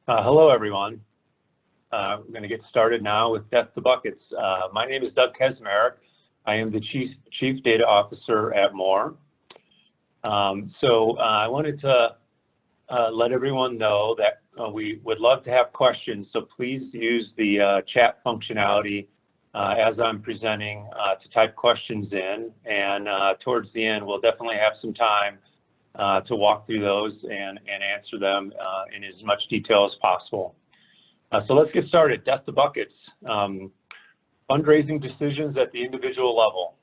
Hello, everyone. We're going to get started now with Death to Buckets. My name is Doug Kaczmarek. I am the Chief Data Officer at More. I wanted to let everyone know that we would love to have questions, so please use the chat functionality as I'm presenting to type questions in, and towards the end we'll definitely have some time to walk through those and answer them in as much detail as possible. So let's get started. Death to Buckets. Fundraising decisions at the individual level.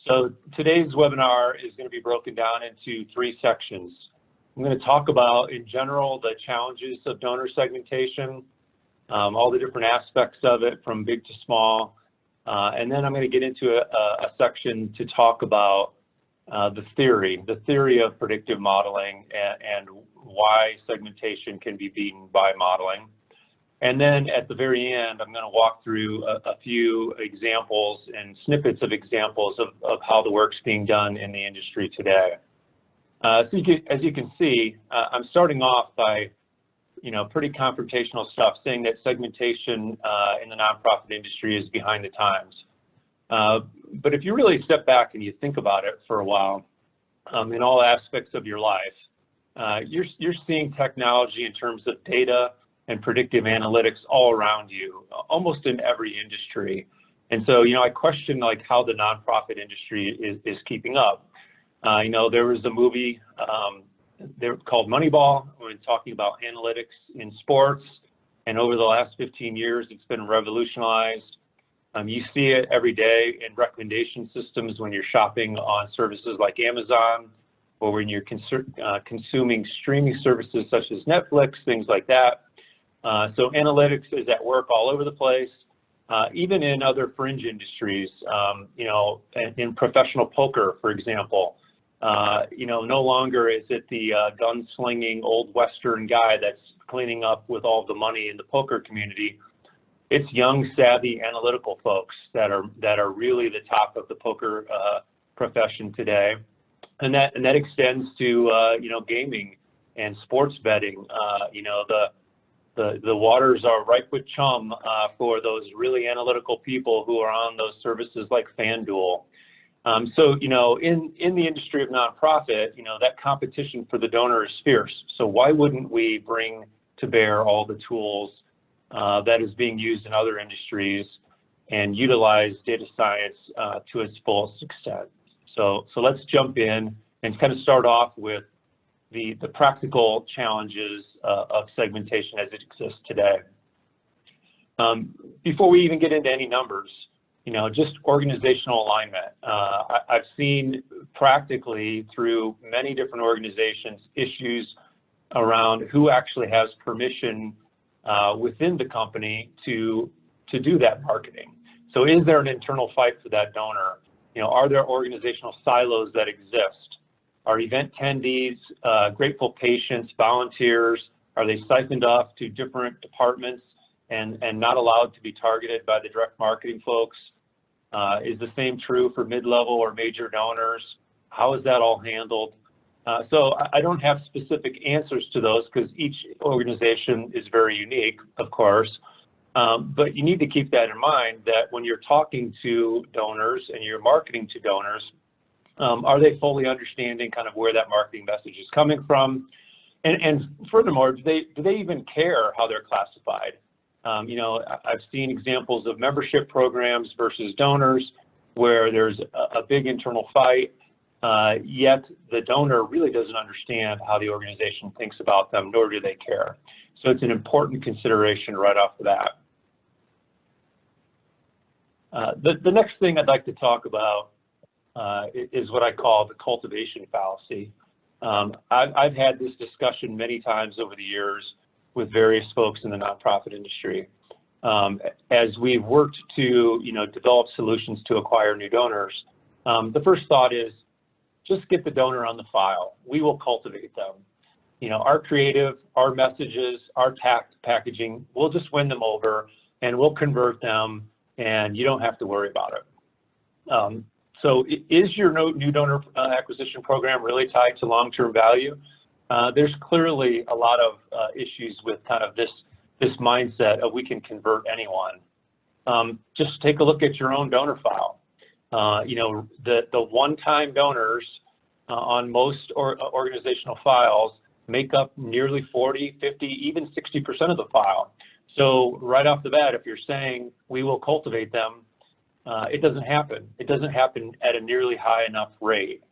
So today's webinar is going to be broken down into 3 sections. I'm going to talk about, in general, the challenges of donor segmentation, all the different aspects of it from big to small, and then I'm going to get into a section to talk about the theory of predictive modeling and why segmentation can be beaten by modeling. And then at the very end, I'm going to walk through a few examples and snippets of examples of how the work's being done in the industry today. As you can see, I'm starting off by, pretty confrontational stuff, saying that segmentation in the nonprofit industry is behind the times. But if you really step back and you think about it for a while, in all aspects of your life, you're seeing technology in terms of data and predictive analytics all around you, almost in every industry. And so, I question how the nonprofit industry is keeping up. There was a movie called Moneyball when talking about analytics in sports, and over the last 15 years, it's been revolutionized. You see it every day in recommendation systems when you're shopping on services like Amazon, or when you're consuming streaming services such as Netflix, things like that. So analytics is at work all over the place, even in other fringe industries, in professional poker, for example. No longer is it the gunslinging old Western guy that's cleaning up with all the money in the poker community. It's young, savvy, analytical folks that are really the top of the poker profession today, and that extends to gaming and sports betting. The waters are ripe with chum for those really analytical people who are on those services like FanDuel. So in the industry of nonprofit, that competition for the donor is fierce. So why wouldn't we bring to bear all the tools that is being used in other industries and utilize data science to its fullest extent? So let's jump in and kind of start off with the practical challenges of segmentation as it exists today. Before we even get into any numbers, just organizational alignment. I've seen practically through many different organizations issues around who actually has permission within the company to do that marketing. So is there an internal fight for that donor? Are there organizational silos that exist? Are event attendees, grateful patients, volunteers, are they siphoned off to different departments and not allowed to be targeted by the direct marketing folks? Is the same true for mid-level or major donors? How is that all handled? So I don't have specific answers to those because each organization is very unique, of course, but you need to keep that in mind that when you're talking to donors and you're marketing to donors, are they fully understanding kind of where that marketing message is coming from? And furthermore, do they even care how they're classified? I've seen examples of membership programs versus donors where there's a big internal fight, yet the donor really doesn't understand how the organization thinks about them, nor do they care. So it's an important consideration right off the bat. The next thing I'd like to talk about is what I call the cultivation fallacy. I've had this discussion many times over the years with various folks in the nonprofit industry. As we've worked to develop solutions to acquire new donors, the first thought is just get the donor on the file. We will cultivate them. Our creative, our messages, our packaging, we'll just win them over and we'll convert them and you don't have to worry about it. So is your new donor acquisition program really tied to long-term value? there's clearly a lot of issues with kind of this mindset of we can convert anyone. Just take a look at your own donor file. The one-time donors on most organizational files make up nearly 40, 50, even 60% of the file. So right off the bat, if you're saying we will cultivate them, it doesn't happen. It doesn't happen at a nearly high enough rate.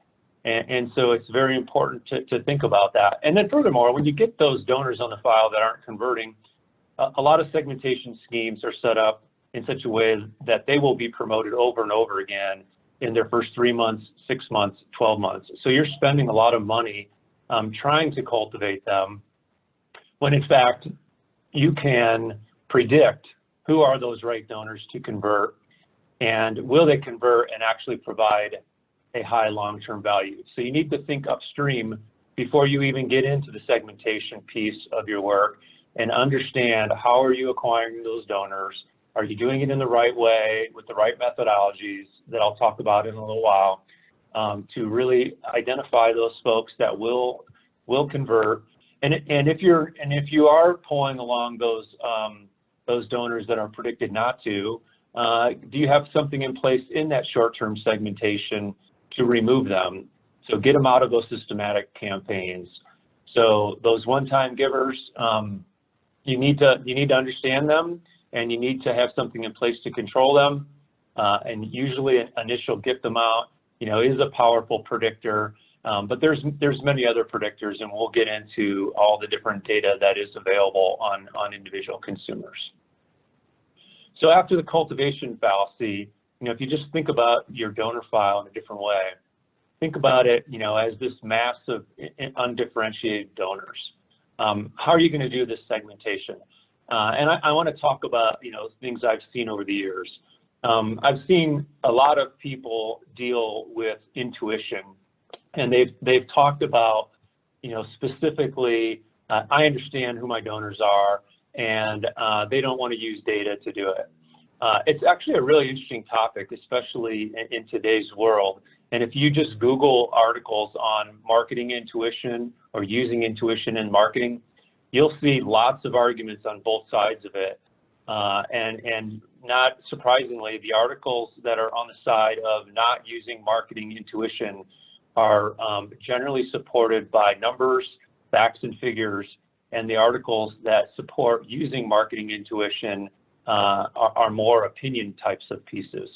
And so it's very important to think about that. And then furthermore, when you get those donors on the file that aren't converting, a lot of segmentation schemes are set up in such a way that they will be promoted over and over again in their first 3 months, 6 months, 12 months. So you're spending a lot of money trying to cultivate them, when in fact you can predict who are those right donors to convert, and will they convert and actually provide a high long-term value. So you need to think upstream before you even get into the segmentation piece of your work, and understand how are you acquiring those donors. Are you doing it in the right way with the right methodologies that I'll talk about in a little while, to really identify those folks that will convert. And if you are pulling along those donors that are predicted not to, do you have something in place in that short-term segmentation to remove them? So get them out of those systematic campaigns. So those one-time givers, you need to understand them, and you need to have something in place to control them. And usually an initial gift amount, is a powerful predictor, but there's many other predictors, and we'll get into all the different data that is available on individual consumers. So after the cultivation fallacy, if you just think about your donor file in a different way, think about it, as this mass of undifferentiated donors. How are you going to do this segmentation? And I want to talk about, things I've seen over the years. I've seen a lot of people deal with intuition, and they've talked about, specifically, I understand who my donors are, and they don't want to use data to do it. It's actually a really interesting topic, especially in today's world. And if you just Google articles on marketing intuition or using intuition in marketing, you'll see lots of arguments on both sides of it. And not surprisingly, the articles that are on the side of not using marketing intuition are generally supported by numbers, facts, and figures. And the articles that support using marketing intuition are more opinion types of pieces.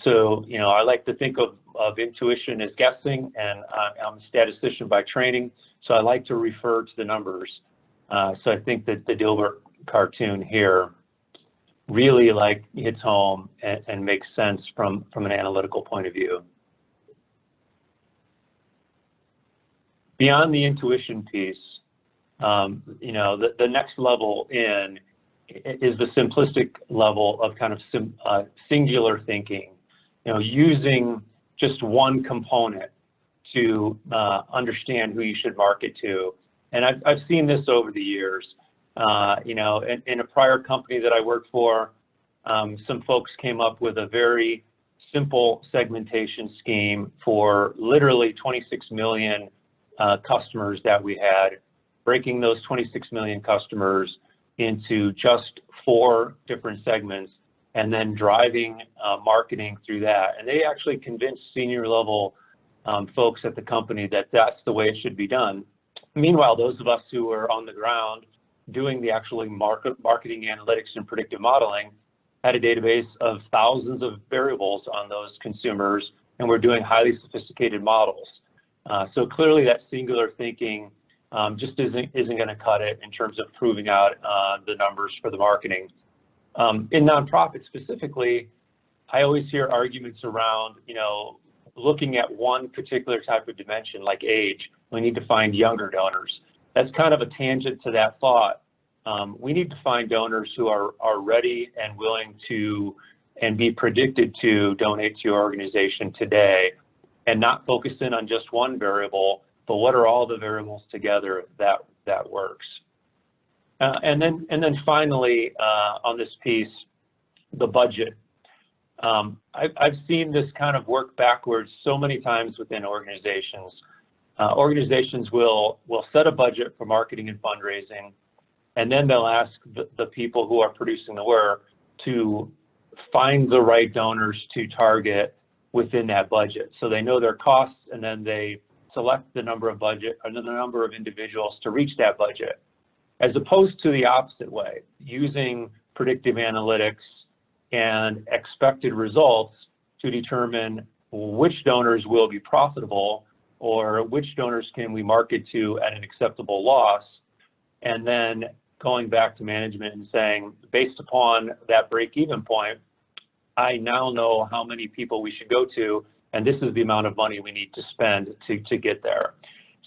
So, I like to think of intuition as guessing, and I'm a statistician by training, so I like to refer to the numbers. So I think that the Dilbert cartoon here really hits home and makes sense from an analytical point of view. Beyond the intuition piece, the next level in is the simplistic level of kind of singular thinking, using just one component to understand who you should market to. And I've seen this over the years. In a prior company that I worked for, some folks came up with a very simple segmentation scheme for literally 26 million customers that we had, breaking those 26 million customers into just 4 different segments, and then driving marketing through that. And they actually convinced senior level folks at the company that that's the way it should be done. Meanwhile, those of us who are on the ground doing the actually marketing analytics and predictive modeling had a database of thousands of variables on those consumers, and we're doing highly sophisticated models. So clearly that singular thinking just isn't going to cut it in terms of proving out the numbers for the marketing. In nonprofits specifically, I always hear arguments around, looking at one particular type of dimension like age. We need to find younger donors. That's kind of a tangent to that thought. We need to find donors who are ready and willing to and be predicted to donate to your organization today, and not focus in on just one variable, but what are all the variables together that works. And then finally, on this piece, the budget. I've seen this kind of work backwards so many times within organizations. organizations will set a budget for marketing and fundraising, and then they'll ask the people who are producing the work to find the right donors to target within that budget. So they know their costs, and then they select the number of budget or the number of individuals to reach that budget, as opposed to the opposite way, using predictive analytics and expected results to determine which donors will be profitable or which donors can we market to at an acceptable loss, and then going back to management and saying, based upon that break-even point, I now know how many people we should go to, and this is the amount of money we need to spend to get there.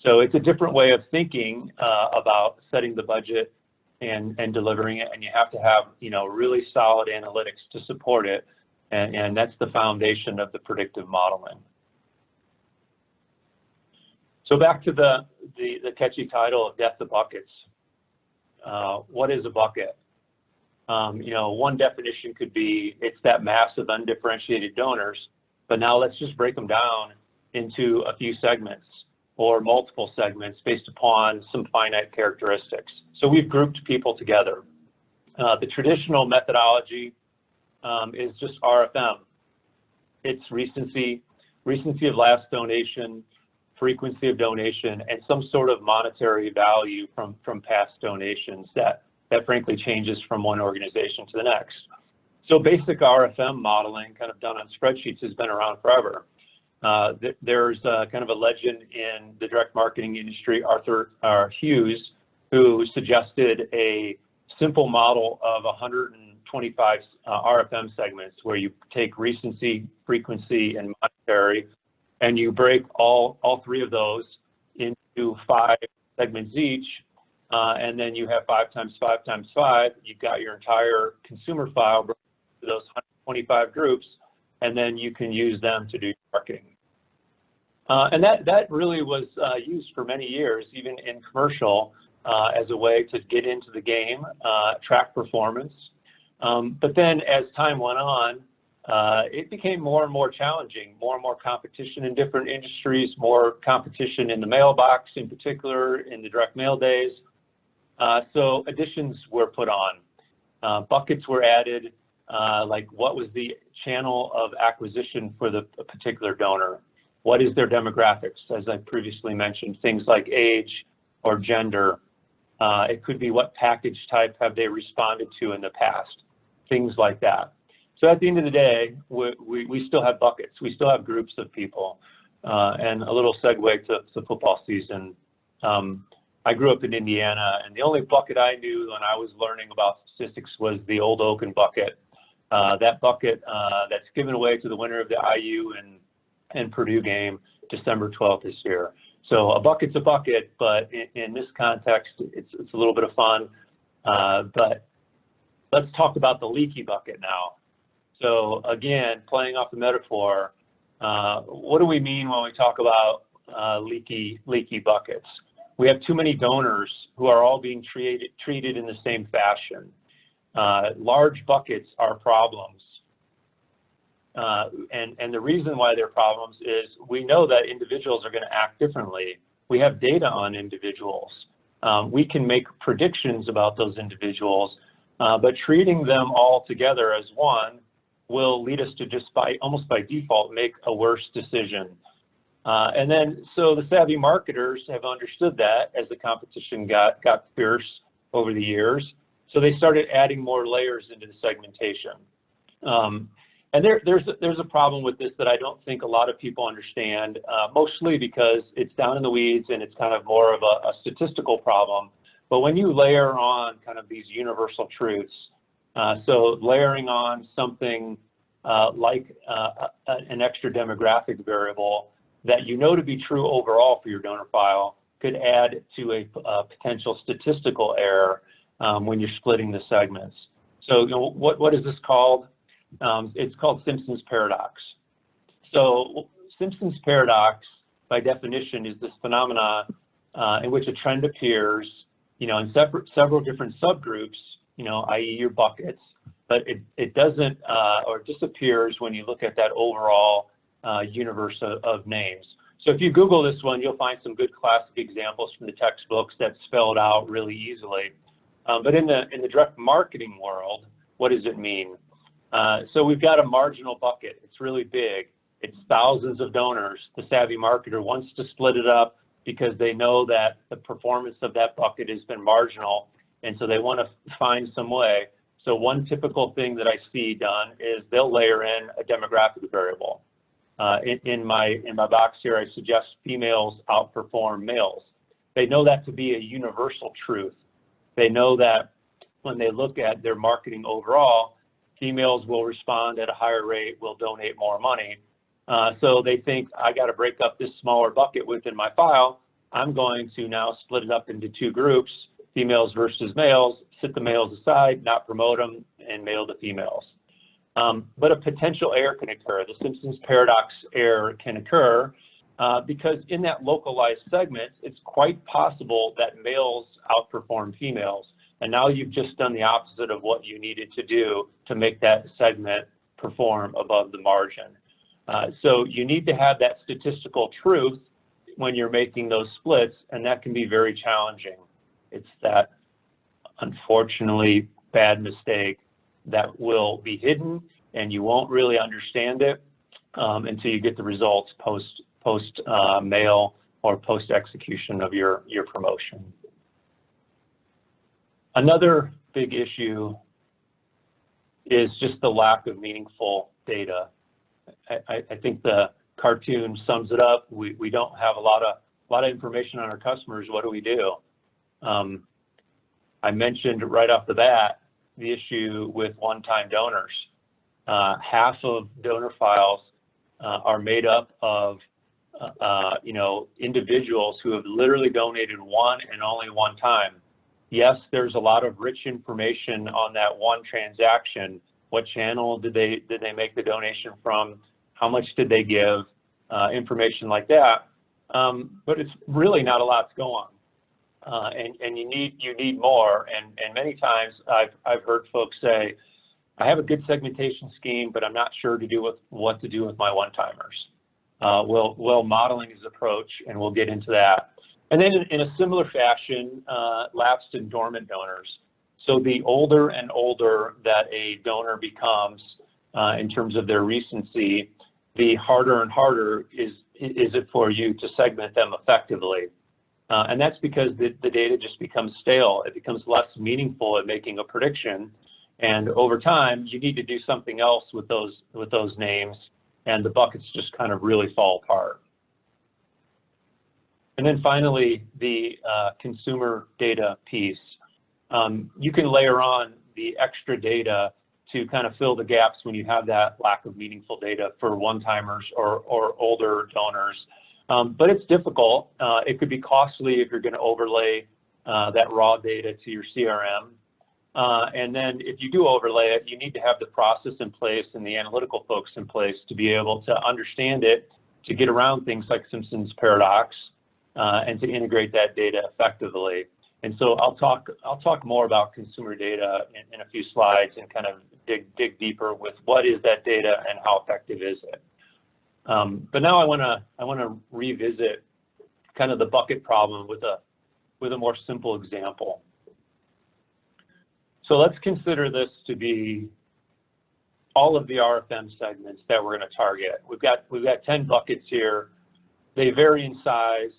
So it's a different way of thinking about setting the budget and delivering it, and you have to have, you know, really solid analytics to support it, and that's the foundation of the predictive modeling. So back to the catchy title of Death of Buckets. What is a bucket? You know, one definition could be it's that mass of undifferentiated donors, but now let's just break them down into a few segments or multiple segments based upon some finite characteristics. So we've grouped people together. The traditional methodology is just RFM. It's recency of last donation, frequency of donation, and some sort of monetary value from past donations that frankly changes from one organization to the next. So basic RFM modeling, kind of done on spreadsheets, has been around forever. There's kind of a legend in the direct marketing industry, Arthur Hughes, who suggested a simple model of 125 RFM segments where you take recency, frequency, and monetary, and you break all three of those into 5 segments each, and then you have 5 times 5 times 5. You've got your entire consumer file broken into those 125 groups, and then you can use them to do marketing. And that really was used for many years, even in commercial, as a way to get into the game, track performance. But then as time went on, it became more and more challenging, more and more competition in different industries, more competition in the mailbox, in particular in the direct mail days. So additions were put on. Buckets were added, like what was the channel of acquisition for the particular donor? What is their demographics? As I previously mentioned, things like age or gender. It could be what package type have they responded to in the past, things like that. So at the end of the day, we still have buckets. We still have groups of people. And a little segue to football season. I grew up in Indiana, and the only bucket I knew when I was learning about statistics was the Old Oaken bucket. That bucket that's given away to the winner of the IU and Purdue game, December 12th this year. So a bucket's a bucket, but in this context, it's a little bit of fun. But let's talk about the leaky bucket now. So again, playing off the metaphor, what do we mean when we talk about leaky buckets? We have too many donors who are all being treated in the same fashion. Large buckets are problems. And the reason why they're problems is we know that individuals are going to act differently. We have data on individuals. We can make predictions about those individuals, but treating them all together as one will lead us to just almost by default make a worse decision. And then, so the savvy marketers have understood that as the competition got fierce over the years. So they started adding more layers into the segmentation. And there's a problem with this that I don't think a lot of people understand, mostly because it's down in the weeds and it's kind of more of a statistical problem. But when you layer on kind of these universal truths, so layering on something like an extra demographic variable that you know to be true overall for your donor file could add to a potential statistical error when you're splitting the segments. So you know, what is this called? It's called Simpson's paradox. So Simpson's paradox, by definition, is this phenomena in which a trend appears, you know, in several different subgroups, you know, i.e. your buckets, but it doesn't or disappears when you look at that overall universe of names. So if you Google this one, you'll find some good classic examples from the textbooks that spell it out really easily. But in the direct marketing world, what does it mean? So we've got a marginal bucket. It's really big. It's thousands of donors. The savvy marketer wants to split it up because they know that the performance of that bucket has been marginal, and so they want to find some way. So one typical thing that I see done is they'll layer in a demographic variable. In my box here, I suggest females outperform males. They know that to be a universal truth. They know that when they look at their marketing overall, females will respond at a higher rate, will donate more money. So they think, I got to break up this smaller bucket within my file. I'm going to now split it up into two groups, females versus males, sit the males aside, not promote them, and male to females. But a potential error can occur. The Simpson's paradox error can occur because in that localized segment, it's quite possible that males outperform females. And now you've just done the opposite of what you needed to do to make that segment perform above the margin. So you need to have that statistical truth when you're making those splits, and that can be very challenging. It's that, unfortunately, bad mistake that will be hidden, and you won't really understand it until you get the results post mail or post execution of your promotion. Another big issue is just the lack of meaningful data. I think the cartoon sums it up. We don't have a lot of information on our customers. What do we do? I mentioned right off the bat the issue with one-time donors. Half of donor files are made up of individuals who have literally donated one and only one time. Yes, there's a lot of rich information on that one transaction. What channel did they make the donation from? How much did they give? Information like that. But it's really not a lot to go on. And you need more. And many times I've heard folks say, I have a good segmentation scheme, but I'm not sure what to do with my one-timers. Well, modeling is approach, and we'll get into that. And then in a similar fashion, lapsed and dormant donors. So the older and older that a donor becomes in terms of their recency, the harder and harder is it for you to segment them effectively. And that's because the data just becomes stale. It becomes less meaningful at making a prediction. And over time, you need to do something else with those names, and the buckets just kind of really fall apart. And then finally, the consumer data piece. You can layer on the extra data to kind of fill the gaps when you have that lack of meaningful data for one-timers or older donors. But it's difficult. It could be costly if you're going to overlay that raw data to your CRM. And then if you do overlay it, you need to have the process in place and the analytical folks in place to be able to understand it, to get around things like Simpson's paradox, and to integrate that data effectively. And so I'll talk more about consumer data in a few slides and kind of dig deeper with what is that data and how effective is it. But now I want to revisit kind of the bucket problem with a more simple example. So let's consider this to be all of the RFM segments that we're going to target. We've got 10 buckets here. They vary in size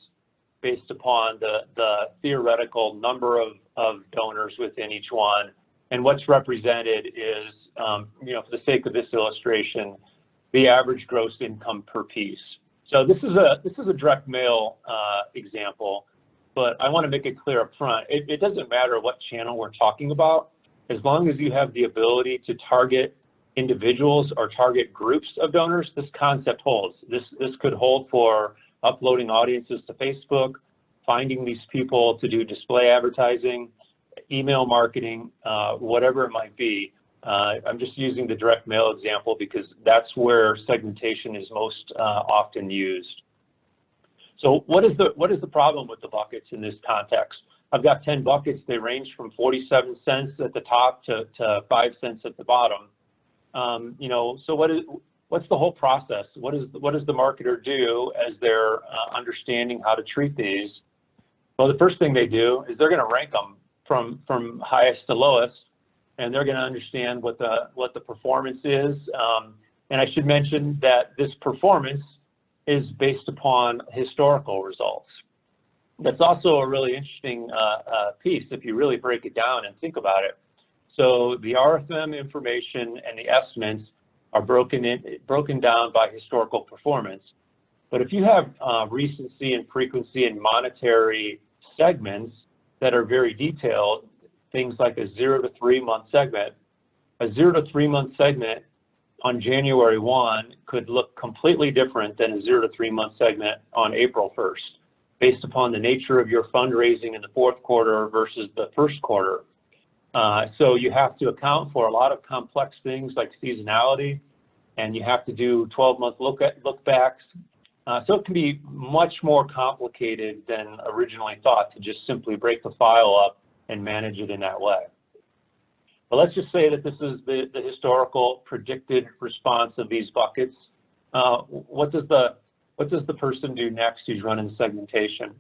based upon the theoretical number of donors within each one. And what's represented is, for the sake of this illustration, the average gross income per piece. So this is a direct mail example, but I want to make it clear up front. It doesn't matter what channel we're talking about, as long as you have the ability to target individuals or target groups of donors, this concept holds. This could hold for uploading audiences to Facebook, finding these people to do display advertising, email marketing, whatever it might be. I'm just using the direct mail example because that's where segmentation is most often used. So what is the problem with the buckets in this context? I've got 10 buckets. They range from 47 cents at the top to 5 cents at the bottom. So what's the whole process? What does the marketer do as they're understanding how to treat these? Well, the first thing they do is they're going to rank them from highest to lowest, and they're going to understand what the performance is. And I should mention that this performance is based upon historical results. That's also a really interesting piece if you really break it down and think about it. So the RFM information and the estimates are broken down by historical performance. But if you have recency and frequency and monetary segments that are very detailed, things like a 0 to 3 month segment, a 0 to 3 month segment on January 1 could look completely different than a 0 to 3 month segment on April 1st, based upon the nature of your fundraising in the fourth quarter versus the first quarter. So you have to account for a lot of complex things like seasonality, and you have to do 12-month look backs. So it can be much more complicated than originally thought to just simply break the file up and manage it in that way. But let's just say that this is the historical predicted response of these buckets. What does the person do next who's running segmentation?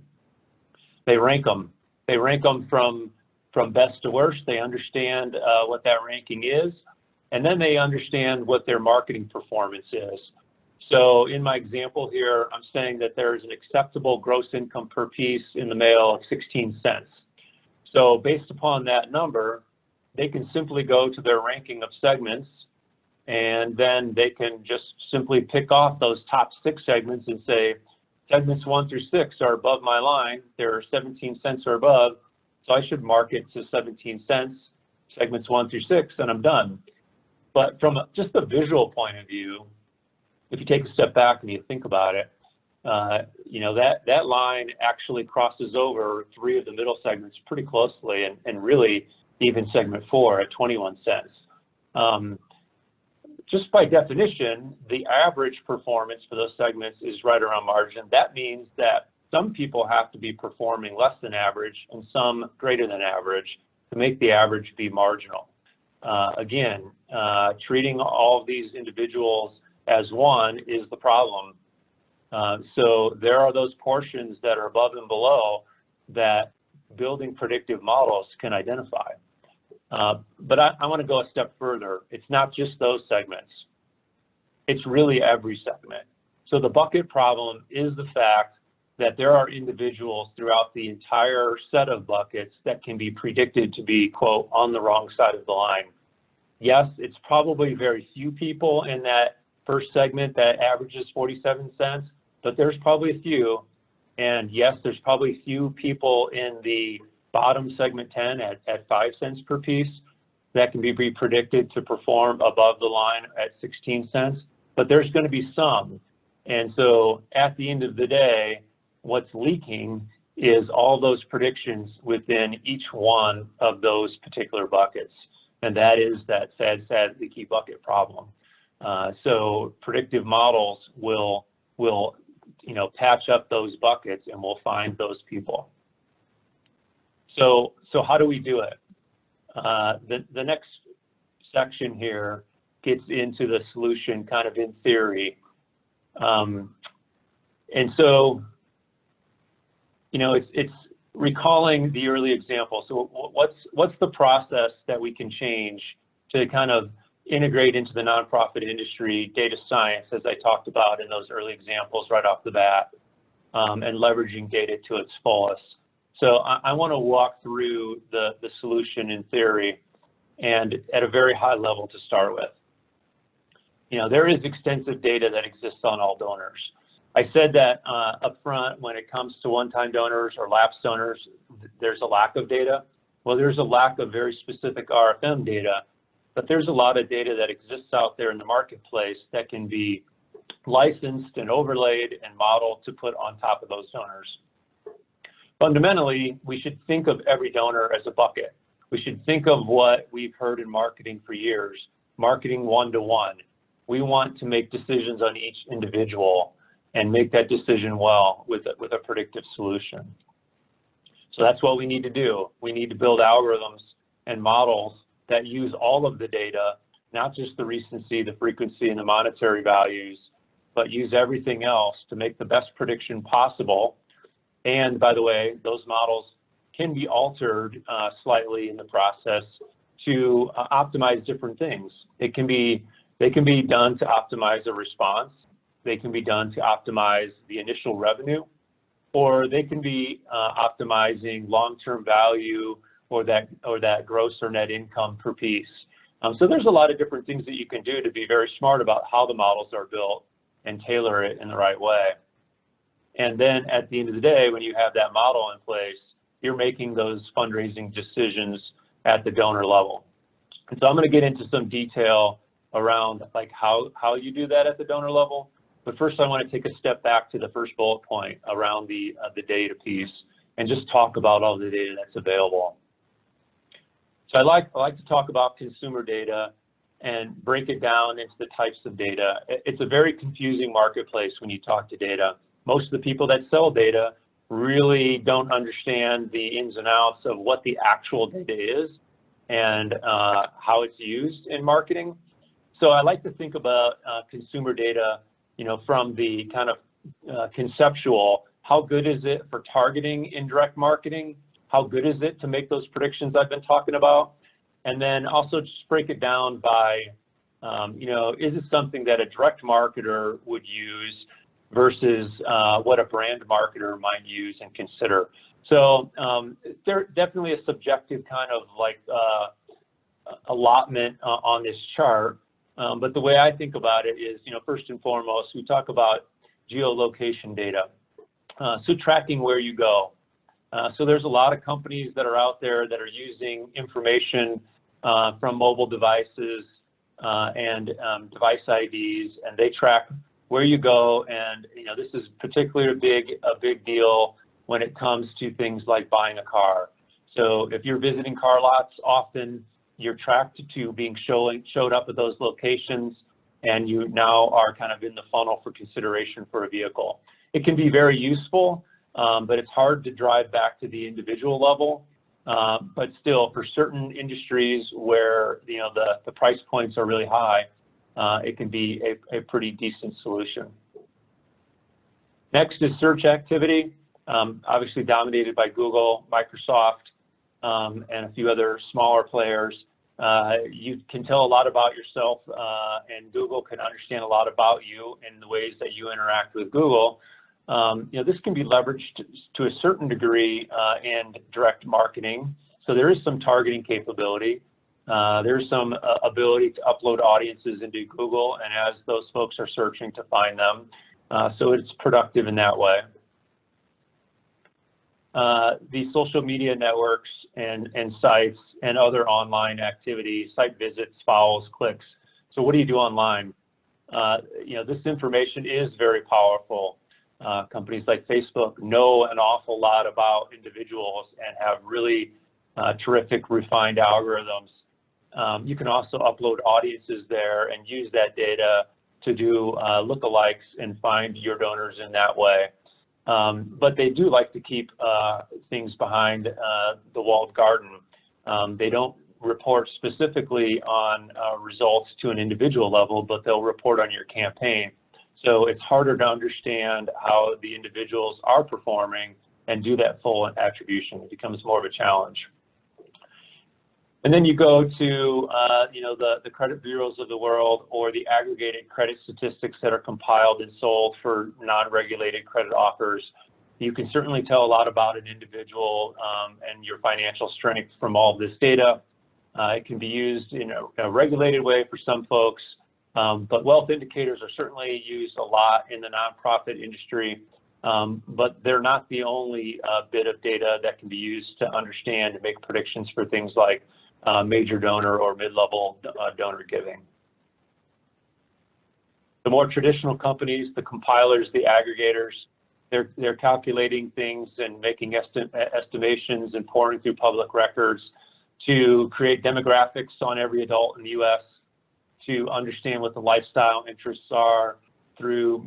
They rank them. They rank them from best to worst. They understand what that ranking is, and then they understand what their marketing performance is. So in my example here, I'm saying that there's an acceptable gross income per piece in the mail of 16 cents. So based upon that number, they can simply go to their ranking of segments, and then they can just simply pick off those top 6 segments and say, segments 1 through 6 are above my line. They're 17 cents or above, so I should mark it to 17 cents, segments 1 through 6, and I'm done. But from just a visual point of view, if you take a step back and you think about it, you know, that line actually crosses over 3 of the middle segments pretty closely, and really even segment 4 at 21 cents. Just by definition, the average performance for those segments is right around margin. That means that some people have to be performing less than average and some greater than average to make the average be marginal. Again, treating all of these individuals as one is the problem. So there are those portions that are above and below that building predictive models can identify. But I want to go a step further. It's not just those segments. It's really every segment. So the bucket problem is the fact that there are individuals throughout the entire set of buckets that can be predicted to be, quote, on the wrong side of the line. Yes, it's probably very few people in that first segment that averages 47 cents, but there's probably a few. And yes, there's probably a few people in the bottom segment 10 at 5 cents per piece that can be predicted to perform above the line at 16 cents, but there's going to be some. And so at the end of the day, what's leaking is all those predictions within each one of those particular buckets. And that is that sad leaky bucket problem. So predictive models will patch up those buckets, and we'll find those people. So how do we do it? The next section here gets into the solution kind of in theory. And so, it's recalling the early example. So what's the process that we can change to kind of integrate into the nonprofit industry data science, as I talked about in those early examples right off the bat, and leveraging data to its fullest. So I want to walk through the solution in theory and at a very high level to start with. There is extensive data that exists on all donors. I said that up front, when it comes to one-time donors or lapsed donors, there's a lack of data. Well, there's a lack of very specific RFM data, but there's a lot of data that exists out there in the marketplace that can be licensed and overlaid and modeled to put on top of those donors. Fundamentally, we should think of every donor as a bucket. We should think of what we've heard in marketing for years, marketing one-to-one. We want to make decisions on each individual and make that decision well with a predictive solution. So that's what we need to do. We need to build algorithms and models that use all of the data not just the recency, the frequency, and the monetary values, but use everything else to make the best prediction possible. And by the way, those models can be altered slightly in the process to optimize different things. They can be done to optimize a response. They can be done to optimize the initial revenue, or they can be optimizing long-term value or that gross or net income per piece. So there's a lot of different things that you can do to be very smart about how the models are built and tailor it in the right way. And then at the end of the day, when you have that model in place, you're making those fundraising decisions at the donor level. And so I'm going to get into some detail around like how you do that at the donor level. But first, I want to take a step back to the first bullet point around the data piece and just talk about all the data that's available. So I like to talk about consumer data and break it down into the types of data. It's a very confusing marketplace when you talk to data. Most of the people that sell data really don't understand the ins and outs of what the actual data is and how it's used in marketing. So I like to think about consumer data, from the kind of conceptual, how good is it for targeting indirect marketing? How good is it to make those predictions I've been talking about? And then also just break it down by, is it something that a direct marketer would use versus what a brand marketer might use and consider? So there's definitely a subjective kind of like allotment on this chart. But the way I think about it is, first and foremost, we talk about geolocation data. So tracking where you go. So there's a lot of companies that are out there that are using information from mobile devices and device IDs, and they track where you go. And this is particularly a big deal when it comes to things like buying a car. So if you're visiting car lots, often you're tracked to being showed up at those locations, and you now are kind of in the funnel for consideration for a vehicle. It can be very useful, but it's hard to drive back to the individual level. But still, for certain industries where the price points are really high, it can be a pretty decent solution. Next is search activity, obviously dominated by Google, Microsoft, and a few other smaller players. You can tell a lot about yourself, and Google can understand a lot about you and the ways that you interact with Google. This can be leveraged to a certain degree in direct marketing. So there is some targeting capability. There's some ability to upload audiences into Google, and as those folks are searching to find them. So it's productive in that way. The social media networks and sites and other online activities, site visits, follows, clicks. So what do you do online? This information is very powerful. Companies like Facebook know an awful lot about individuals and have really terrific refined algorithms. You can also upload audiences there and use that data to do lookalikes and find your donors in that way. But they do like to keep things behind the walled garden. They don't report specifically on results to an individual level, but they'll report on your campaign. So it's harder to understand how the individuals are performing and do that full attribution. It becomes more of a challenge. And then you go to the credit bureaus of the world, or the aggregated credit statistics that are compiled and sold for non-regulated credit offers. You can certainly tell a lot about an individual and your financial strength from all of this data. It can be used in a regulated way for some folks, but wealth indicators are certainly used a lot in the nonprofit industry, but they're not the only bit of data that can be used to understand and make predictions for things like major donor or mid-level donor giving. The more traditional companies, the compilers, the aggregators, they're calculating things and making estimations and pouring through public records to create demographics on every adult in the U.S., to understand what the lifestyle interests are,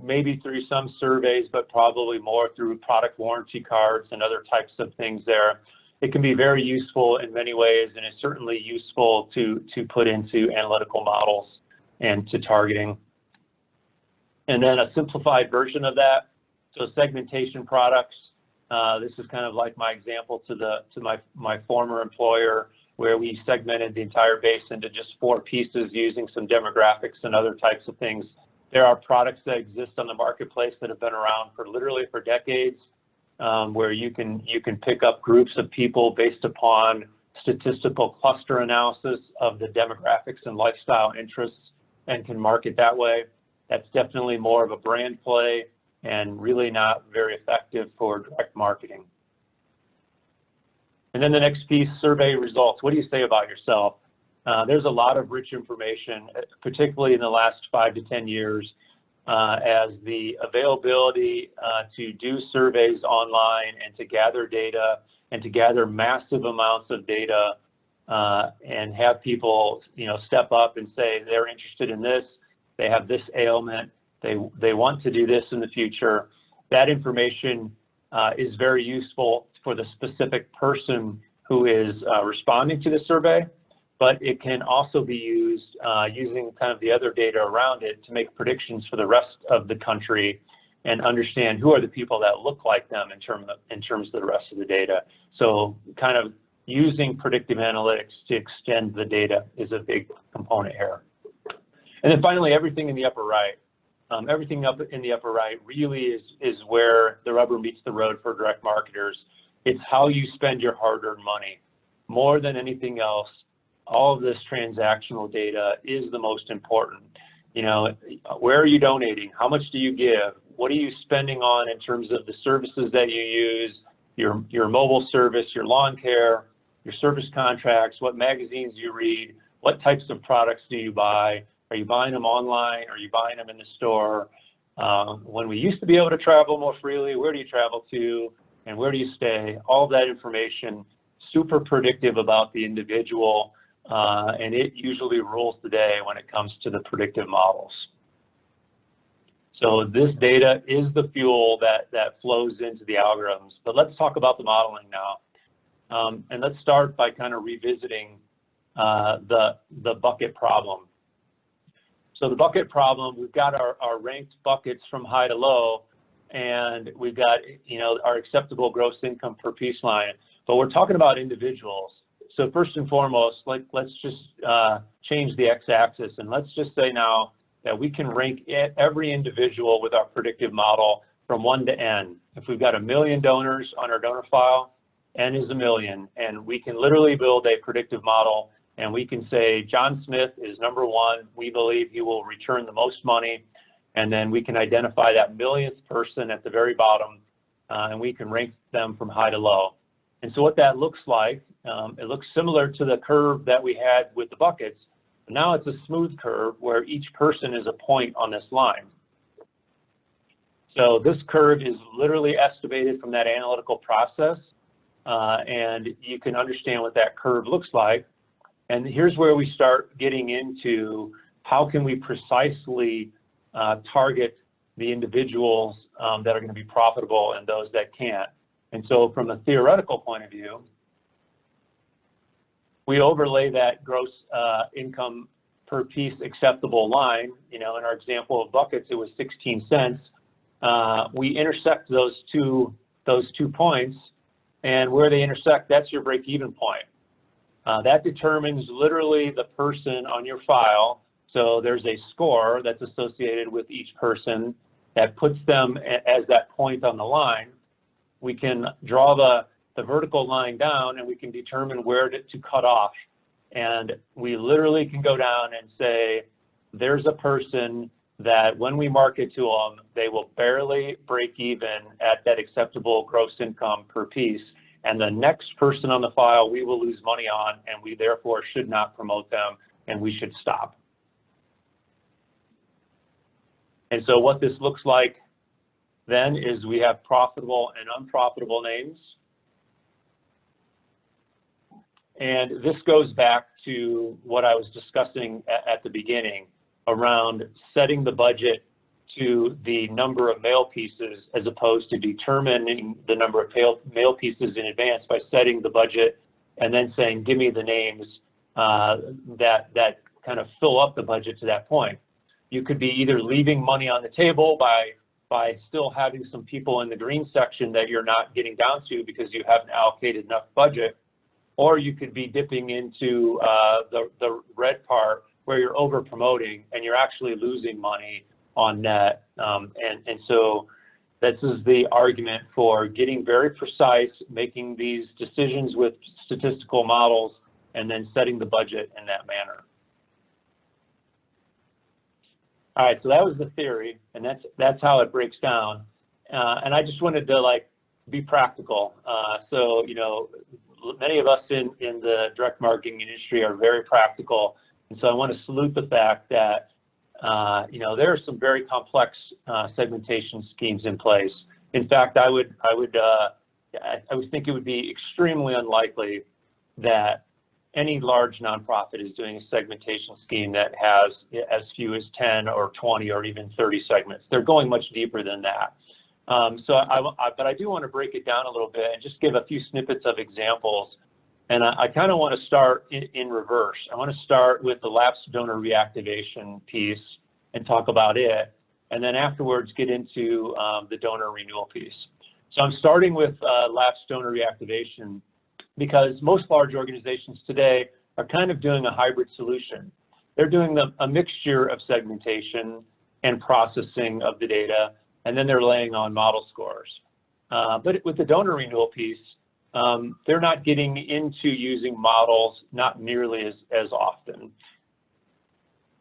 maybe through some surveys, but probably more through product warranty cards and other types of things there. it can be very useful in many ways, and it's certainly useful to put into analytical models and to targeting. And then a simplified version of that, so segmentation products. This is kind of like my example to my former employer, where we segmented the entire base into just 4 pieces using some demographics and other types of things. There are products that exist on the marketplace that have been around for literally for decades, where you can pick up groups of people based upon statistical cluster analysis of the demographics and lifestyle interests and can market that way. That's definitely more of a brand play and really not very effective for direct marketing. And then the next piece, survey results. What do you say about yourself? There's a lot of rich information, particularly in the last 5 to 10 years, as the availability to do surveys online and to gather data and to gather massive amounts of data and have people, step up and say they're interested in this, they have this ailment, they want to do this in the future. That information is very useful for the specific person who is responding to the survey, but it can also be used using kind of the other data around it to make predictions for the rest of the country and understand who are the people that look like them in terms of the rest of the data. So kind of using predictive analytics to extend the data is a big component here. And then finally, everything in the upper right. Everything up in the upper right really is where the rubber meets the road for direct marketers. It's how you spend your hard-earned money. More than anything else, all of this transactional data is the most important. Where are you donating? How much do you give? What are you spending on in terms of the services that you use, your mobile service, your lawn care, your service contracts, what magazines you read, what types of products do you buy? Are you buying them online? Are you buying them in the store? When we used to be able to travel more freely, where do you travel to and where do you stay? All of that information, super predictive about the individual, and it usually rules the day when it comes to the predictive models. So this data is the fuel that flows into the algorithms. But let's talk about the modeling now. And let's start by kind of revisiting the bucket problem. So the bucket problem, we've got our ranked buckets from high to low, and we've got our acceptable gross income per piece line. But we're talking about individuals. So first and foremost, let's just change the x-axis, and let's just say now that we can rank every individual with our predictive model from 1 to n. If we've got 1 million donors on our donor file, n is 1 million, and we can literally build a predictive model. And we can say, John Smith is number 1. We believe he will return the most money. And then we can identify that millionth person at the very bottom, and we can rank them from high to low. And so what that looks like, it looks similar to the curve that we had with the buckets. Now it's a smooth curve where each person is a point on this line. So this curve is literally estimated from that analytical process, and you can understand what that curve looks like. And here's where we start getting into how can we precisely target the individuals that are going to be profitable and those that can't. And so from a theoretical point of view, we overlay that gross income per piece acceptable line. In our example of buckets, it was 16 cents. We intersect those two points, and where they intersect, that's your break-even point. That determines literally the person on your file. So there's a score that's associated with each person that puts them as that point on the line. We can draw the vertical line down, and we can determine where to cut off. And we literally can go down and say, there's a person that when we market to them, they will barely break even at that acceptable gross income per piece. And the next person on the file we will lose money on, and we therefore should not promote them, and we should stop. And so what this looks like then is we have profitable and unprofitable names. And this goes back to what I was discussing at the beginning around setting the budget to the number of mail pieces as opposed to determining the number of mail pieces in advance by setting the budget and then saying, give me the names that kind of fill up the budget to that point. You could be either leaving money on the table by still having some people in the green section that you're not getting down to because you haven't allocated enough budget, or you could be dipping into the red part where you're over promoting and you're actually losing money on net. And so this is the argument for getting very precise, making these decisions with statistical models, and then setting the budget in that manner. All right, so that was the theory, and that's how it breaks down. And I just wanted to be practical. So, you know, many of us in the direct marketing industry are very practical. And so I want to salute the fact that, you know, there are some very complex segmentation schemes in place. In fact, I would think it would be extremely unlikely that any large nonprofit is doing a segmentation scheme that has as few as 10 or 20 or even 30 segments. They're going much deeper than that. But I do want to break it down a little bit and just give a few snippets of examples. And I kind of want to start in reverse. I want to start with the lapsed donor reactivation piece and talk about it, and then afterwards get into the donor renewal piece. So I'm starting with lapsed donor reactivation because most large organizations today are kind of doing a hybrid solution. They're doing a mixture of segmentation and processing of the data, and then they're laying on model scores. But with the donor renewal piece, they're not getting into using models, not nearly as often.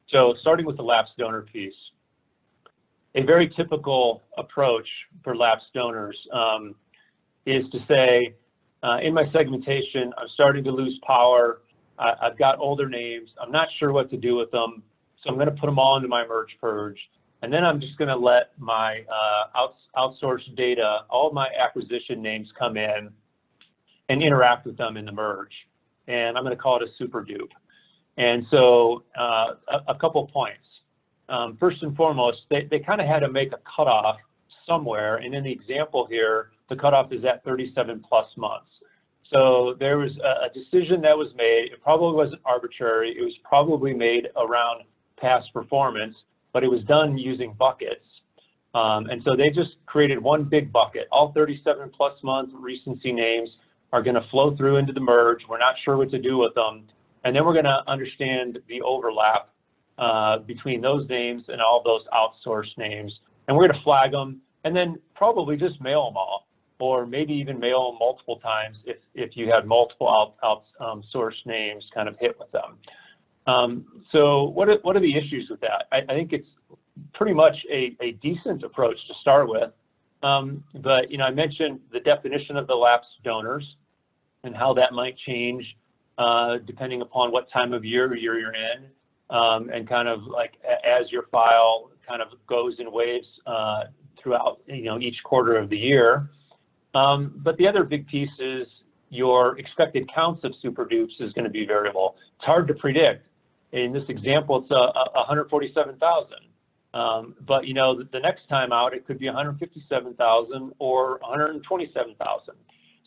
So starting with the lapsed donor piece, a very typical approach for lapsed donors is to say, in my segmentation, I'm starting to lose power. I've got older names. I'm not sure what to do with them. So I'm going to put them all into my merge purge. And then I'm just going to let my outsourced data, all of my acquisition names come in and interact with them in the merge. And I'm going to call it a super dupe. And so a couple points. First and foremost, they kind of had to make a cutoff somewhere. And in the example here, the cutoff is at 37 plus months. So there was a decision that was made. It probably wasn't arbitrary. It was probably made around past performance, but it was done using buckets. And so they just created one big bucket. All 37 plus month recency names are going to flow through into the merge. We're not sure what to do with them. And then we're going to understand the overlap between those names and all those outsourced names. And we're going to flag them and then probably just mail them all, or maybe even mail them multiple times if you had multiple outsourced names kind of hit with them. So what are the issues with that? I think it's pretty much a decent approach to start with. But, you know, I mentioned the definition of the lapsed donors and how that might change depending upon what time of year you're in, and kind of like as your file kind of goes in waves throughout, you know, each quarter of the year. But the other big piece is your expected counts of super dupes is going to be variable. It's hard to predict. In this example, it's 147,000. But, you know, the next time out, it could be 157,000 or 127,000.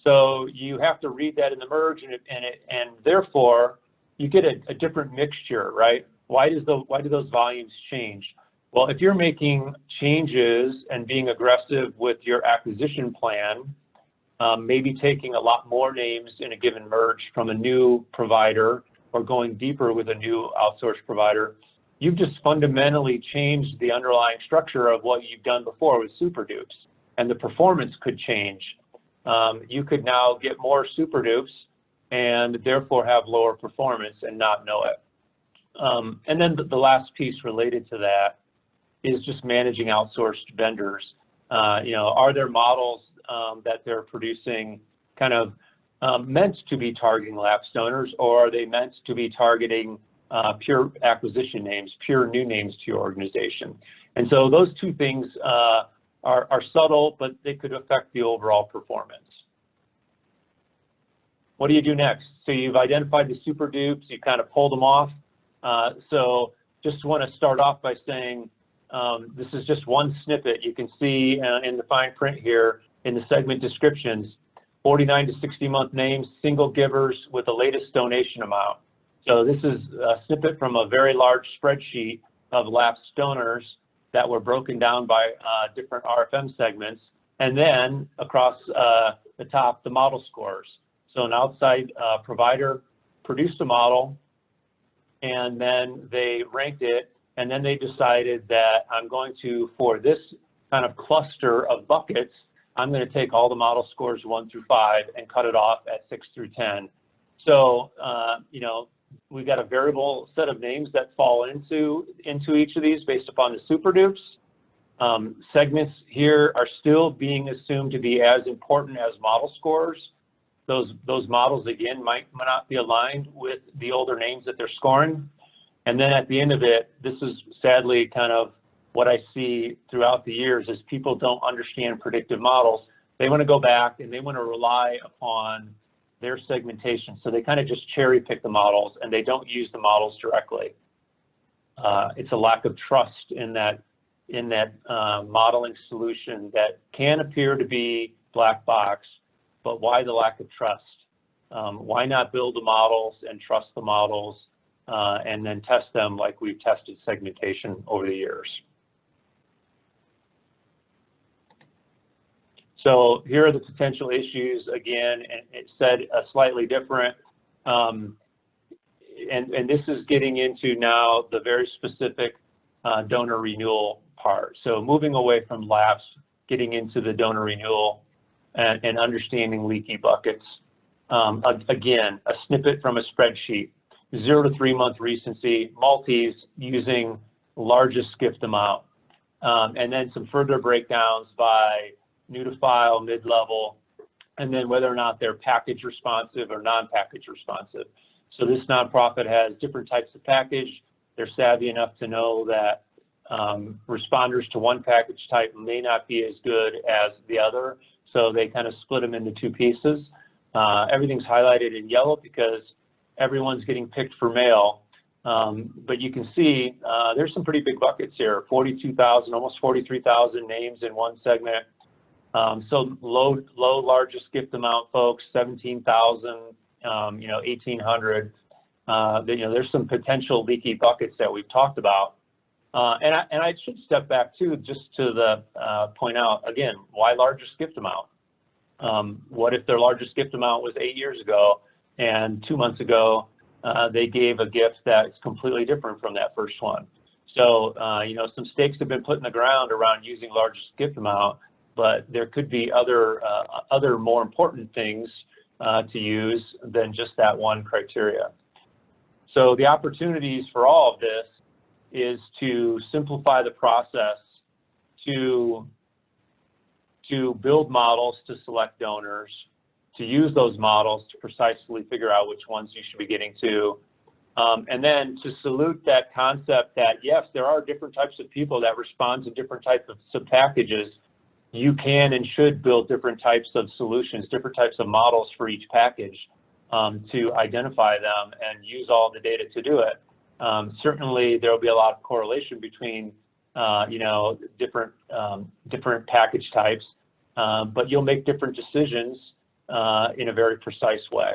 So you have to read that in the merge, and therefore you get a different mixture, right? Why do those volumes change? Well, if you're making changes and being aggressive with your acquisition plan, maybe taking a lot more names in a given merge from a new provider or going deeper with a new outsourced provider, you've just fundamentally changed the underlying structure of what you've done before with super dupes, and the performance could change. You could now get more super dupes and therefore have lower performance and not know it. And then the last piece related to that is just managing outsourced vendors. You know, are there models that they're producing kind of meant to be targeting lapsed donors, or are they meant to be targeting pure acquisition names, pure new names to your organization? And so those two things are subtle, but they could affect the overall performance. What do you do next? So you've identified the super dupes, you kind of pulled them off. So just want to start off by saying, this is just one snippet. You can see in the fine print here in the segment descriptions, 49 to 60 month names, single givers with the latest donation amount. So this is a snippet from a very large spreadsheet of lapsed donors that were broken down by different RFM segments, and then across the top, the model scores. So an outside provider produced a model, and then they ranked it, and then they decided that I'm going to, for this kind of cluster of buckets, I'm going to take all the model scores 1 through 5 and cut it off at 6 through 10. So, you know, we've got a variable set of names that fall into each of these based upon the super dupes. Segments here are still being assumed to be as important as model scores. Those models, again, might not be aligned with the older names that they're scoring. And then at the end of it, this is sadly kind of what I see throughout the years is people don't understand predictive models. They want to go back and they want to rely upon their segmentation. So they kind of just cherry pick the models and they don't use the models directly. It's a lack of trust in that modeling solution that can appear to be black box, but why the lack of trust? Why not build the models and trust the models and then test them like we've tested segmentation over the years? So here are the potential issues, again, and it's said slightly different. And this is getting into now the very specific donor renewal part. So moving away from lapse, getting into the donor renewal and understanding leaky buckets. Again, a snippet from a spreadsheet, 0 to 3 month recency, multis using largest gift amount, and then some further breakdowns by new to file, mid-level, and then whether or not they're package responsive or non-package responsive. So this nonprofit has different types of package. They're savvy enough to know that responders to one package type may not be as good as the other. So they kind of split them into 2 pieces. Everything's highlighted in yellow because everyone's getting picked for mail. But you can see there's some pretty big buckets here, 42,000, almost 43,000 names in one segment. So low largest gift amount, folks, 17,000, 1,800. There's some potential leaky buckets that we've talked about. And I should step back too, just to point out again, why largest gift amount? What if their largest gift amount was 8 years ago, and 2 months ago they gave a gift that's completely different from that first one? So some stakes have been put in the ground around using largest gift amount, but there could be other more important things to use than just that one criteria. So the opportunities for all of this is to simplify the process to build models to select donors, to use those models to precisely figure out which ones you should be getting to, and then to salute that concept that yes, there are different types of people that respond to different types of sub-packages. You can and should build different types of solutions, different types of models for each package to identify them and use all the data to do it. Certainly, there will be a lot of correlation between, different package types, but you'll make different decisions in a very precise way.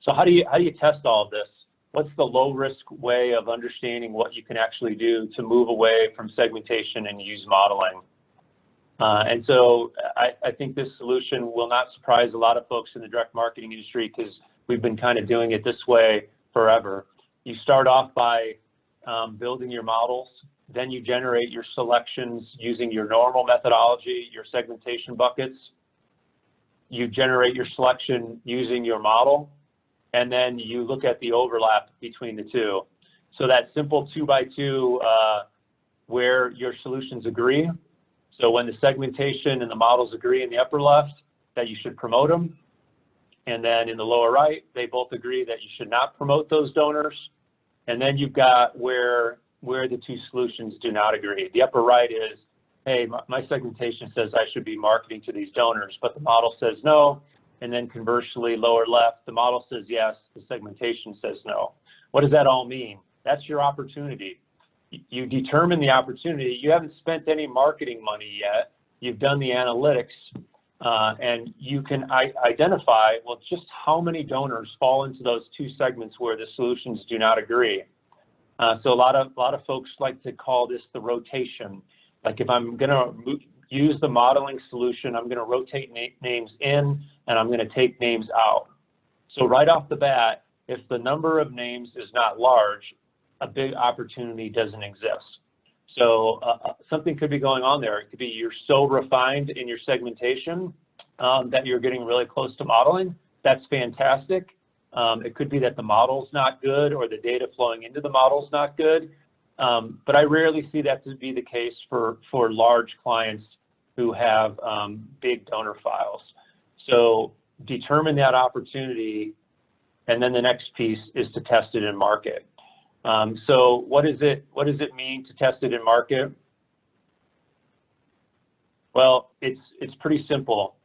So how do you test all of this? What's the low risk way of understanding what you can actually do to move away from segmentation and use modeling? And so I think this solution will not surprise a lot of folks in the direct marketing industry because we've been kind of doing it this way forever. You start off by building your models, then you generate your selections using your normal methodology, your segmentation buckets. You generate your selection using your model, and then you look at the overlap between the two. So that simple 2x2 where your solutions agree. So when the segmentation and the models agree in the upper left that you should promote them, and then in the lower right, they both agree that you should not promote those donors. And then you've got where the 2 solutions do not agree. The upper right is, hey, my segmentation says I should be marketing to these donors, but the model says no. And then conversely, lower left, the model says yes, the segmentation says no. What does that all mean? That's your opportunity. you determine the opportunity. You haven't spent any marketing money yet. You've done the analytics, and you can identify, well, just how many donors fall into those two segments where the solutions do not agree. So a lot of folks like to call this the rotation. Like if I'm going to use the modeling solution, I'm going to rotate names in and I'm going to take names out. So right off the bat, if the number of names is not large, a big opportunity doesn't exist. So something could be going on there. It could be you're so refined in your segmentation that you're getting really close to modeling. That's fantastic. It could be that the model's not good or the data flowing into the model's not good. But I rarely see that to be the case for large clients who have big donor files. So determine that opportunity, and then the next piece is to test it in market. So what does it mean to test it in market? Well, it's pretty simple.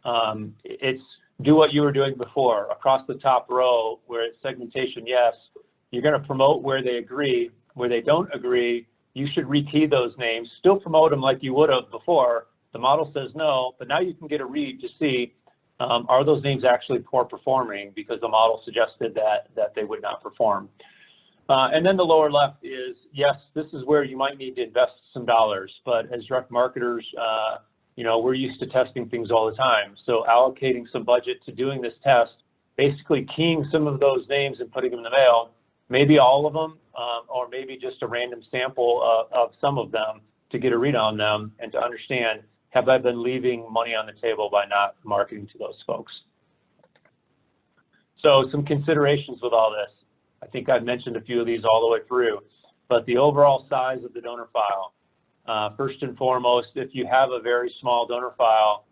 It's do what you were doing before. Across the top row where it's segmentation, yes, you're going to promote where they agree. Where they don't agree, you should rekey those names, still promote them like you would have before. The model says no, but now you can get a read to see, are those names actually poor performing because the model suggested that they would not perform. And then the lower left is, yes, this is where you might need to invest some dollars, but as direct marketers, you know, we're used to testing things all the time. So allocating some budget to doing this test, basically keying some of those names and putting them in the mail, maybe all of them, or maybe just a random sample of some of them to get a read on them and to understand, have I been leaving money on the table by not marketing to those folks? So some considerations with all this. I think I've mentioned a few of these all the way through, but the overall size of the donor file. First and foremost, if you have a very small donor file,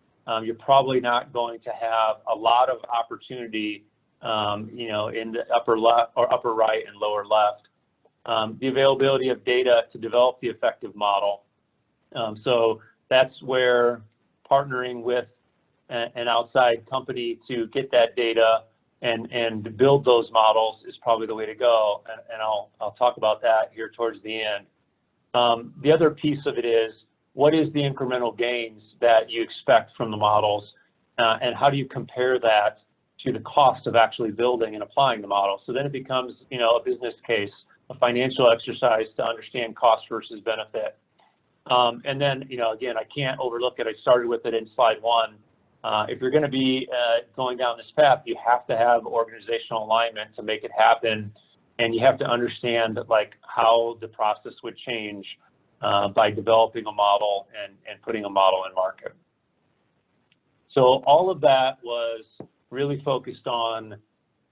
you're probably not going to have a lot of opportunity, you know, in the upper left or upper right and lower left. The availability of data to develop the effective model. So that's where partnering with an outside company to get that data and build those models is probably the way to go. And I'll talk about that here towards the end. The other piece of it is, what is the incremental gains that you expect from the models, and how do you compare that to the cost of actually building and applying the model? So then it becomes, you know, a business case, a financial exercise to understand cost versus benefit. And then, you know, again, I can't overlook it. I started with it in slide one. If you're going to be going down this path, you have to have organizational alignment to make it happen. And you have to understand like how the process would change by developing a model and putting a model in market. So all of that was really focused on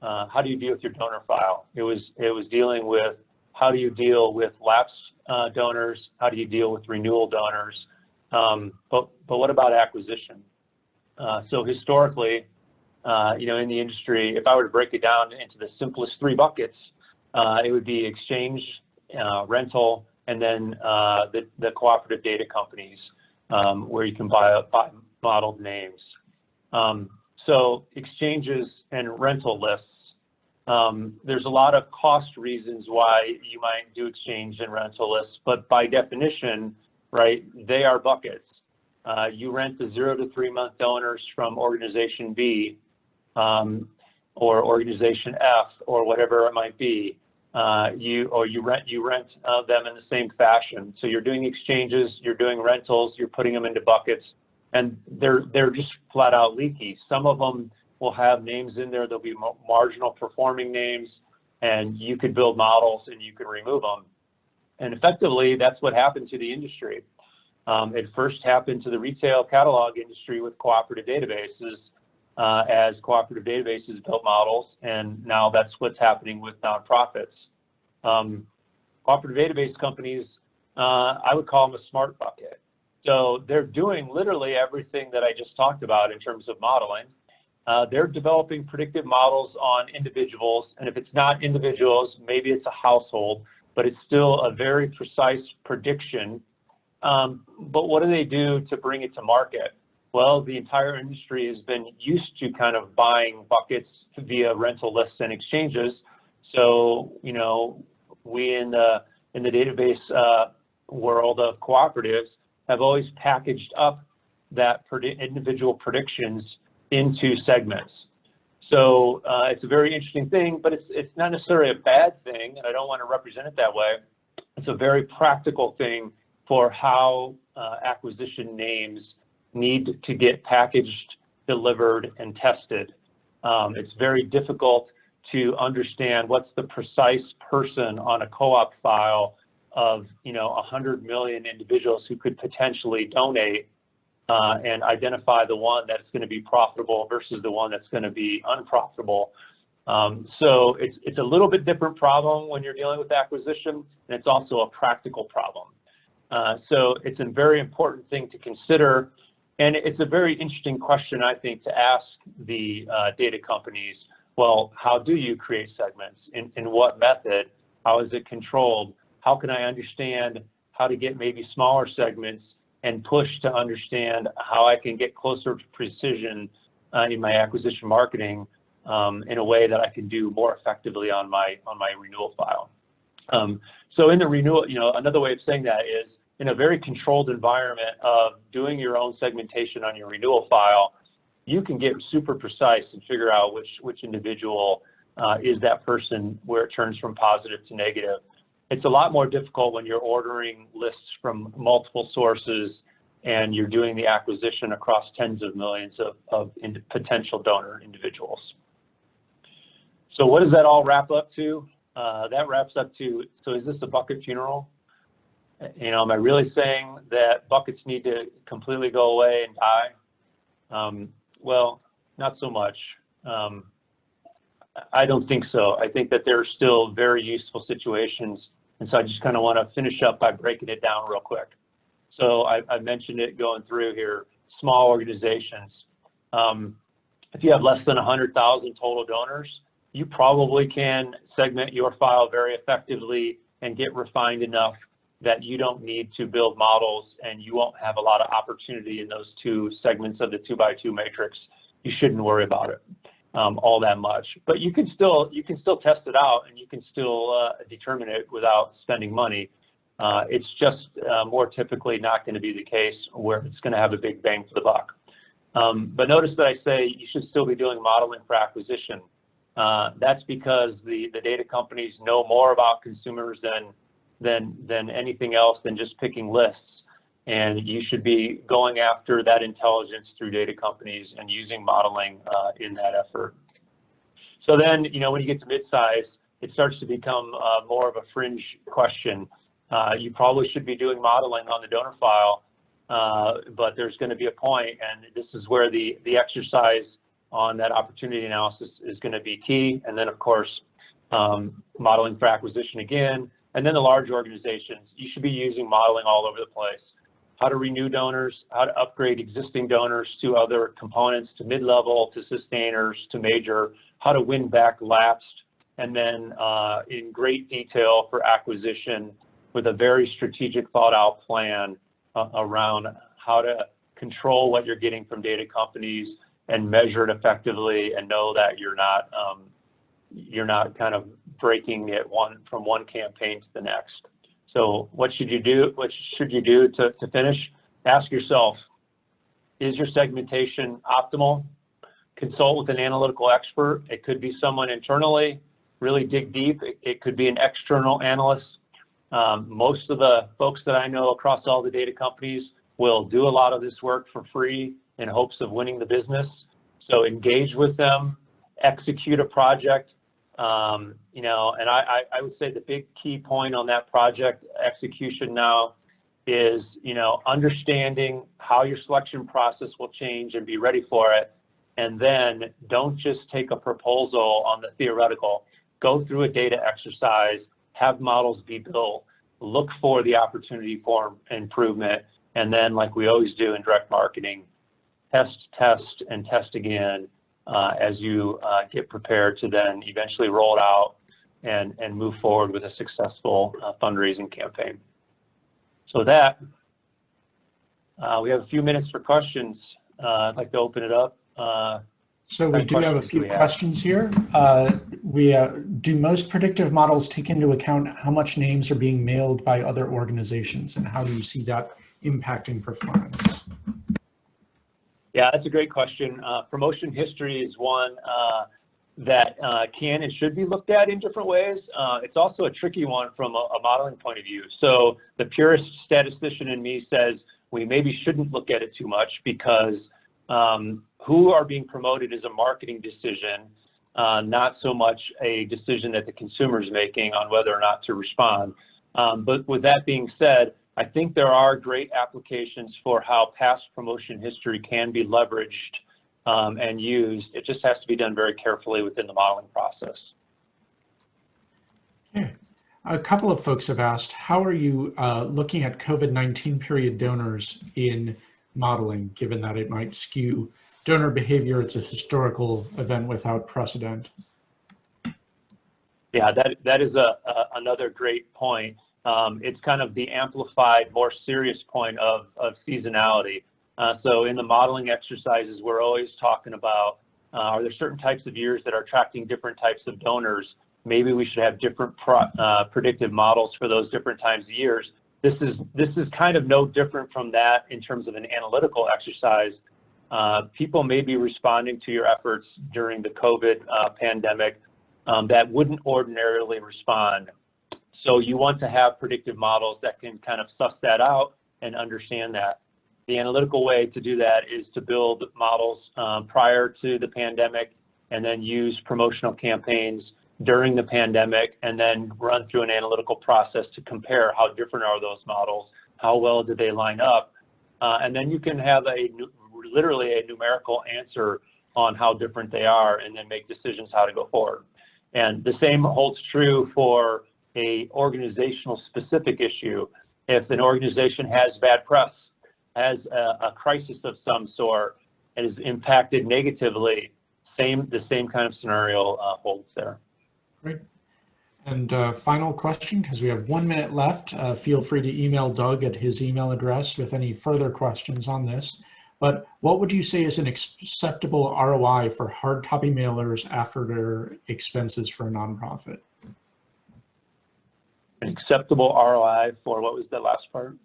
how do you deal with your donor file. It was dealing with how do you deal with lapsed donors, how do you deal with renewal donors, but what about acquisition? So historically, you know, in the industry, if I were to break it down into the simplest three buckets, it would be exchange, rental, and then the cooperative data companies where you can buy modeled names. So exchanges and rental lists, there's a lot of cost reasons why you might do exchange and rental lists, but by definition, right, they are buckets. You rent the 0 to 3 month donors from organization B or organization F or whatever it might be. You rent them in the same fashion. So you're doing exchanges, you're doing rentals, you're putting them into buckets, and they're just flat out leaky. Some of them will have names in there. There'll be marginal performing names, and you could build models and you can remove them. And effectively, that's what happened to the industry. It first happened to the retail catalog industry with cooperative databases, as cooperative databases built models, and now that's what's happening with nonprofits. Cooperative database companies, I would call them a smart bucket. So they're doing literally everything that I just talked about in terms of modeling. They're developing predictive models on individuals, and if it's not individuals, maybe it's a household, but it's still a very precise prediction. But what do they do to bring it to market? Well, the entire industry has been used to kind of buying buckets via rental lists and exchanges. So, you know, we in the in the database world of cooperatives have always packaged up that individual predictions into segments. So it's a very interesting thing, but it's not necessarily a bad thing, and I don't want to represent it that way. It's a very practical thing for how acquisition names need to get packaged, delivered, and tested. It's very difficult to understand what's the precise person on a co-op file of 100 million individuals who could potentially donate, and identify the one that's going to be profitable versus the one that's going to be unprofitable. So it's a little bit different problem when you're dealing with acquisition, and it's also a practical problem. So it's a very important thing to consider, and it's a very interesting question, I think, to ask the data companies. Well, how do you create segments? In what method? How is it controlled? How can I understand how to get maybe smaller segments and push to understand how I can get closer to precision in my acquisition marketing in a way that I can do more effectively on my renewal file. So in the renewal, another way of saying that is in a very controlled environment of doing your own segmentation on your renewal file, you can get super precise and figure out which individual is that person where it turns from positive to negative. It's a lot more difficult when you're ordering lists from multiple sources and you're doing the acquisition across tens of millions of potential donor individuals. So what does that all wrap up to? That wraps up to, so is this a bucket funeral? Am I really saying that buckets need to completely go away and die? Well, not so much. I don't think so. I think that there are still very useful situations. And so I just kind of want to finish up by breaking it down real quick. So I mentioned it going through here, small organizations. If you have less than 100,000 total donors, you probably can segment your file very effectively and get refined enough that you don't need to build models and you won't have a lot of opportunity in those two segments of the 2x2 matrix. You shouldn't worry about it all that much, but you can still test it out and you can still determine it without spending money. It's just more typically not going to be the case where it's going to have a big bang for the buck. But notice that I say you should still be doing modeling for acquisition. That's because the data companies know more about consumers than anything else than just picking lists. And you should be going after that intelligence through data companies and using modeling in that effort. So then, when you get to mid-size, it starts to become more of a fringe question. You probably should be doing modeling on the donor file, but there's going to be a point, and this is where the exercise on that opportunity analysis is going to be key. And then, of course, modeling for acquisition again. And then the large organizations, you should be using modeling all over the place. How to renew donors, how to upgrade existing donors to other components, to mid-level, to sustainers, to major, how to win back lapsed, and then in great detail for acquisition with a very strategic thought-out plan around how to control what you're getting from data companies and measure it effectively and know that you're not kind of breaking it from one campaign to the next. So what should you do? What should you do to finish? Ask yourself, is your segmentation optimal? Consult with an analytical expert. It could be someone internally, really dig deep. It could be an external analyst. Most of the folks that I know across all the data companies will do a lot of this work for free in hopes of winning the business. So engage with them, execute a project. And I would say the big key point on that project execution now is, understanding how your selection process will change and be ready for it. And then don't just take a proposal on the theoretical. Go through a data exercise, have models be built, look for the opportunity for improvement, and then, like we always do in direct marketing, test, and test again as you get prepared to then eventually roll it out and move forward with a successful fundraising campaign. So with that, we have a few minutes for questions. I'd like to open it up. So we do have a few questions here. Do most predictive models take into account how much names are being mailed by other organizations, and how do you see that impacting performance? Yeah, that's a great question. Promotion history is one that can and should be looked at in different ways. It's also a tricky one from a modeling point of view. So the purist statistician in me says we maybe shouldn't look at it too much, because who are being promoted is a marketing decision, not so much a decision that the consumer is making on whether or not to respond. But with that being said, I think there are great applications for how past promotion history can be leveraged and used. It just has to be done very carefully within the modeling process. Okay. A couple of folks have asked, how are you looking at COVID-19 period donors in modeling, given that it might skew donor behavior? It's a historical event without precedent. Yeah, that is another great point. It's kind of the amplified, more serious point of seasonality. So in the modeling exercises, we're always talking about, are there certain types of years that are attracting different types of donors? Maybe we should have different predictive models for those different times of years. This is kind of no different from that in terms of an analytical exercise. People may be responding to your efforts during the COVID pandemic that wouldn't ordinarily respond. So you want to have predictive models that can kind of suss that out and understand that. The analytical way to do that is to build models prior to the pandemic, and then use promotional campaigns during the pandemic, and then run through an analytical process to compare how different are those models, how well do they line up, and then you can have literally a numerical answer on how different they are, and then make decisions how to go forward. And the same holds true for a organizational specific issue. If an organization has bad press, has a crisis of some sort, and is impacted negatively, the same kind of scenario holds there. Great. And final question, because we have 1 minute left. Feel free to email Doug at his email address with any further questions on this. But what would you say is an acceptable ROI for hard copy mailers after their expenses for a nonprofit? An acceptable ROI for, what was the last part?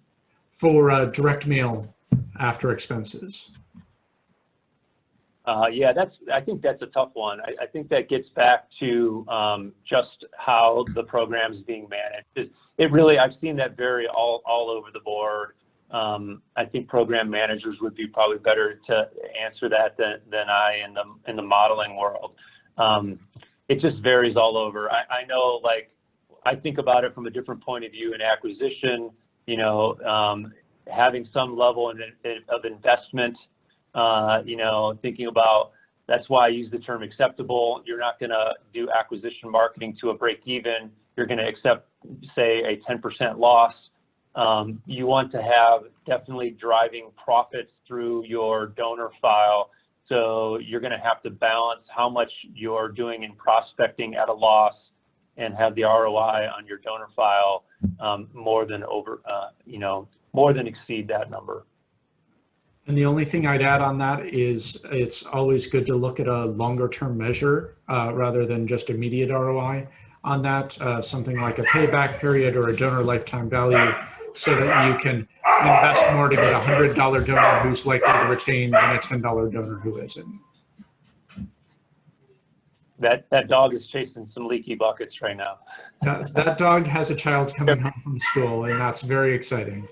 For direct mail after expenses. Yeah, I think that's a tough one. I think that gets back to just how the program is being managed. It really, I've seen that vary all over the board. I think program managers would be probably better to answer that than I in the modeling world. It just varies all over. I know, like, I think about it from a different point of view in acquisition, you know, having some level of investment, you know, thinking about, that's why I use the term acceptable. You're not going to do acquisition marketing to a break even. You're going to accept, say, a 10% loss. You want to have definitely driving profits through your donor file. So you're going to have to balance how much you're doing in prospecting at a loss and have the ROI on your donor file more than exceed that number. And the only thing I'd add on that is it's always good to look at a longer term measure rather than just immediate ROI on that, something like a payback period or a donor lifetime value, so that you can invest more to get a $100 donor who's likely to retain than a $10 donor who isn't. That dog is chasing some leaky buckets right now. That dog has a child coming home from school, and that's very exciting.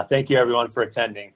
Thank you, everyone, for attending.